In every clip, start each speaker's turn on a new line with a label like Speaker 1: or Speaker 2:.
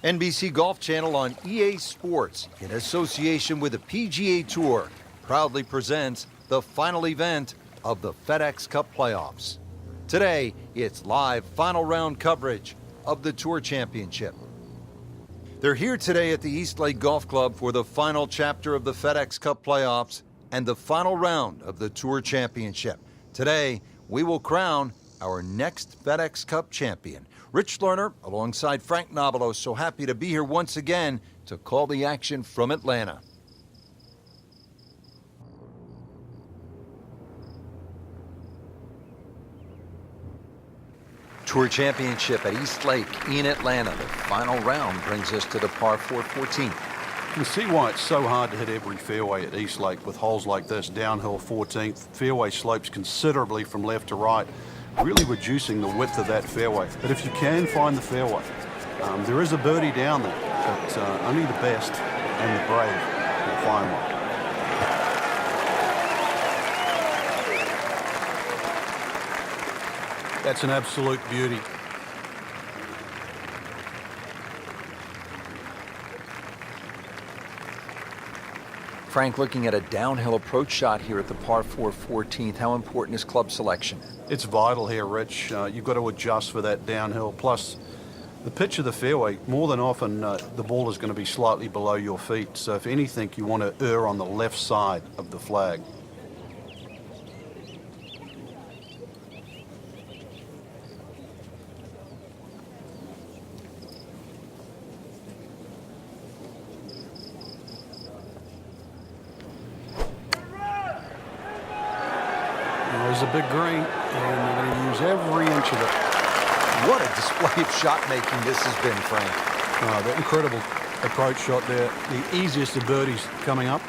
Speaker 1: NBC Golf Channel on EA Sports, in association with the PGA Tour, proudly presents the final event of the FedEx Cup playoffs. Today, it's live final round coverage of the Tour Championship. They're here today at the East Lake Golf Club for the final chapter of the FedEx Cup playoffs and the final round of the Tour Championship. Today, we will crown our next FedEx Cup champion. Rich Lerner alongside Frank Nobilo, so happy to be here once again to call the action from Atlanta. Tour Championship at East Lake in Atlanta. The final round brings us to the par 4 14.
Speaker 2: You can see why it's so hard to hit every fairway at East Lake with holes like this. Downhill 14th, fairway slopes considerably from left to right, really reducing the width of that fairway. But if you can find the fairway, there is a birdie down there, but only the best and the brave will find one. That's an absolute beauty.
Speaker 1: Frank, looking at a downhill approach shot here at the par 4 14th, how important is club selection?
Speaker 2: It's vital here, Rich. You've got to adjust for that downhill. Plus, the pitch of the fairway, more than often, the ball is going to be slightly below your feet. So if anything, you want to err on the left side of the flag. There's a big green, and they're going to use every inch of it.
Speaker 1: What a display of shot making this has been, Frank.
Speaker 2: That incredible approach shot there. The easiest of birdies coming up.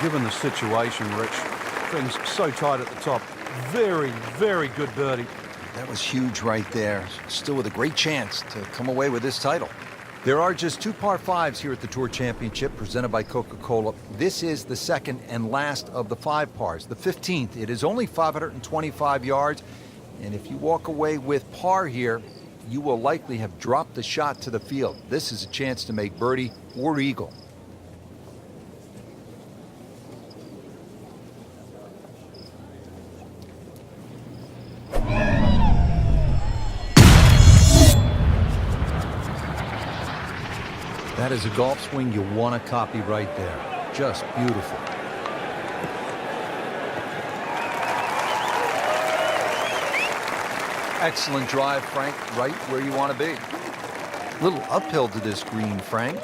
Speaker 2: Given the situation, Rich, things so tight at the top. Very, very good birdie.
Speaker 1: That was huge right there. Still with a great chance to come away with this title. There are just two par 5s here at the Tour Championship presented by Coca-Cola. This is the second and last of the 5 pars, the 15th. It is only 525 yards, and if you walk away with par here, you will likely have dropped the shot to the field. This is a chance to make birdie or eagle. That is a golf swing you want to copy right there. Just beautiful. Excellent drive, Frank, right where you want to be. A little uphill to this green, Frank.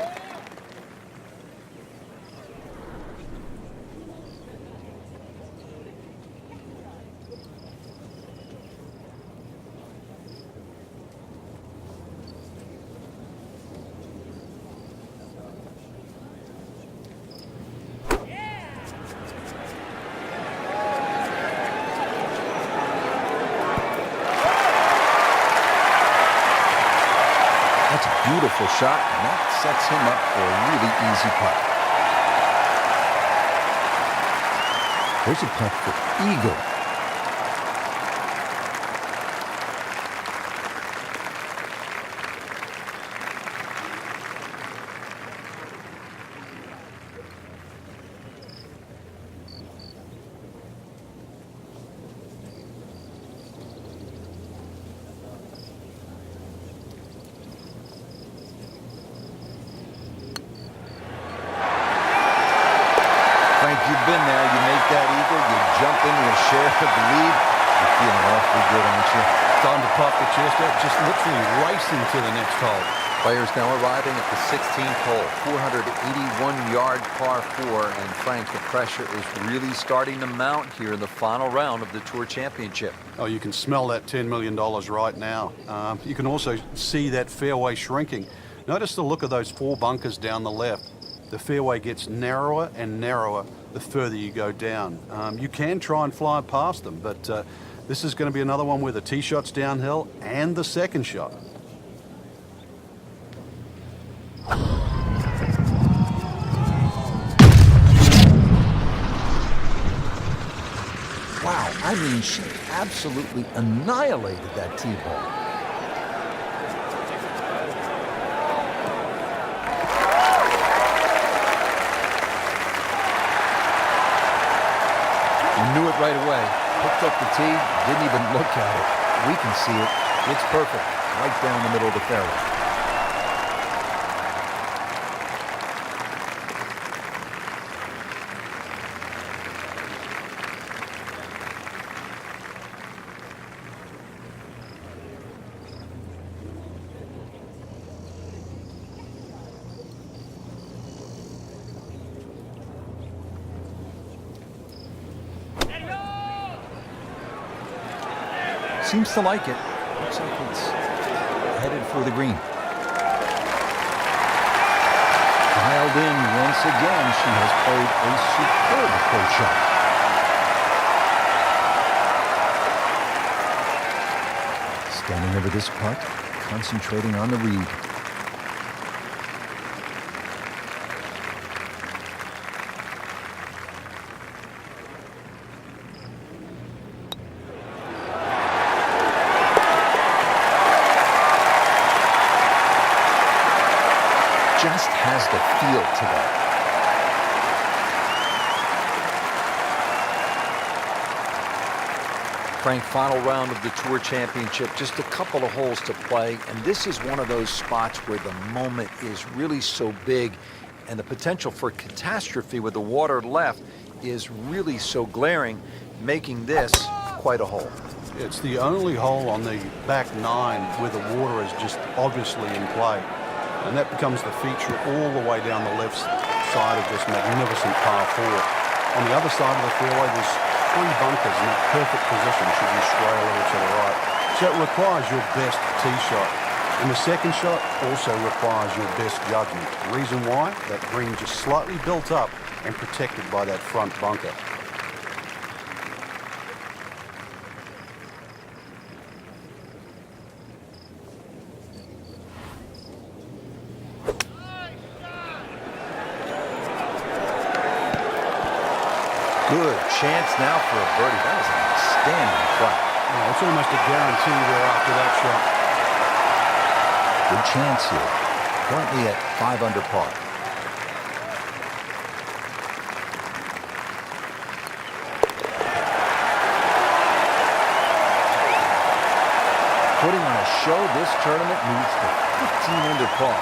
Speaker 1: That's a beautiful shot, and that sets him up for a really easy putt. There's a putt for eagle. You've been there. You make that eagle, you jump into a share of the lead. You're feeling awfully good, aren't you?
Speaker 2: Time to pop the chest up, just literally racing to the next hole.
Speaker 1: Players now arriving at the 16th hole, 481-yard par 4, and Frank, the pressure is really starting to mount here in the final round of the Tour Championship.
Speaker 2: Oh, you can smell that $10 million right now. You can also see that fairway shrinking. Notice the look of those 4 bunkers down the left. The fairway gets narrower and narrower the further you go down. You can try and fly past them, but this is going to be another one where the tee shot's downhill and the second shot.
Speaker 1: Wow, I mean, she absolutely annihilated that tee ball. You knew it right away. Picked up the tee, didn't even look at it. We can see it. It's perfect, right down the middle of the fairway. Seems to like it. Looks like it's headed for the green. Dialed in once again. She has played a superb approach shot. Standing over this putt, concentrating on the read. Just has the feel today. Frank, final round of the Tour Championship, just a couple of holes to play, and this is one of those spots where the moment is really so big and the potential for catastrophe with the water left is really so glaring, making this quite a hole.
Speaker 2: It's the only hole on the back nine where the water is just obviously in play. And that becomes the feature all the way down the left side of this magnificent par 4. On the other side of the fairway, there's 3 bunkers in that perfect position should you stray a little to the right. So it requires your best tee shot. And the second shot also requires your best judgment. The reason why? That green just slightly built up and protected by that front bunker.
Speaker 1: Good chance now for a birdie. That was an outstanding play.
Speaker 2: Oh, it's almost a guarantee there after that shot.
Speaker 1: Good chance here. Currently at 5 under par. Putting on a show, this tournament moves to 15 under par.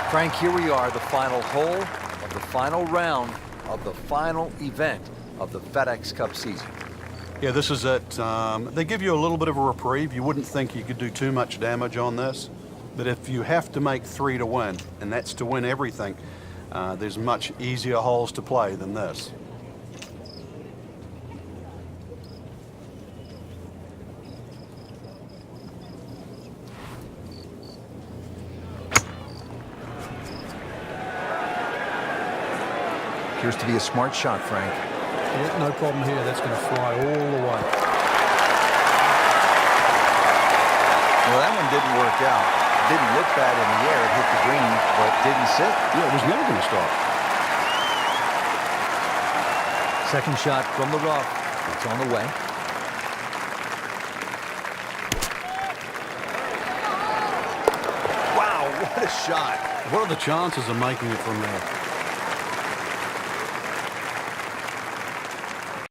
Speaker 1: Frank, here we are, the final hole of the final round of the final event of the FedEx Cup season.
Speaker 2: Yeah, this is it. They give you a little bit of a reprieve. You wouldn't think you could do too much damage on this. But if you have to make 3 to win, and that's to win everything, there's much easier holes to play than this.
Speaker 1: Appears to be a smart shot, Frank.
Speaker 2: Yeah, no problem here. That's going to fly all the way.
Speaker 1: Well, that one didn't work out. Didn't look bad in the air. It hit the green, but didn't sit.
Speaker 2: Yeah, it was never going to stop.
Speaker 1: Second shot from the rough. It's on the way. Wow, what a shot.
Speaker 2: What are the chances of making it from there?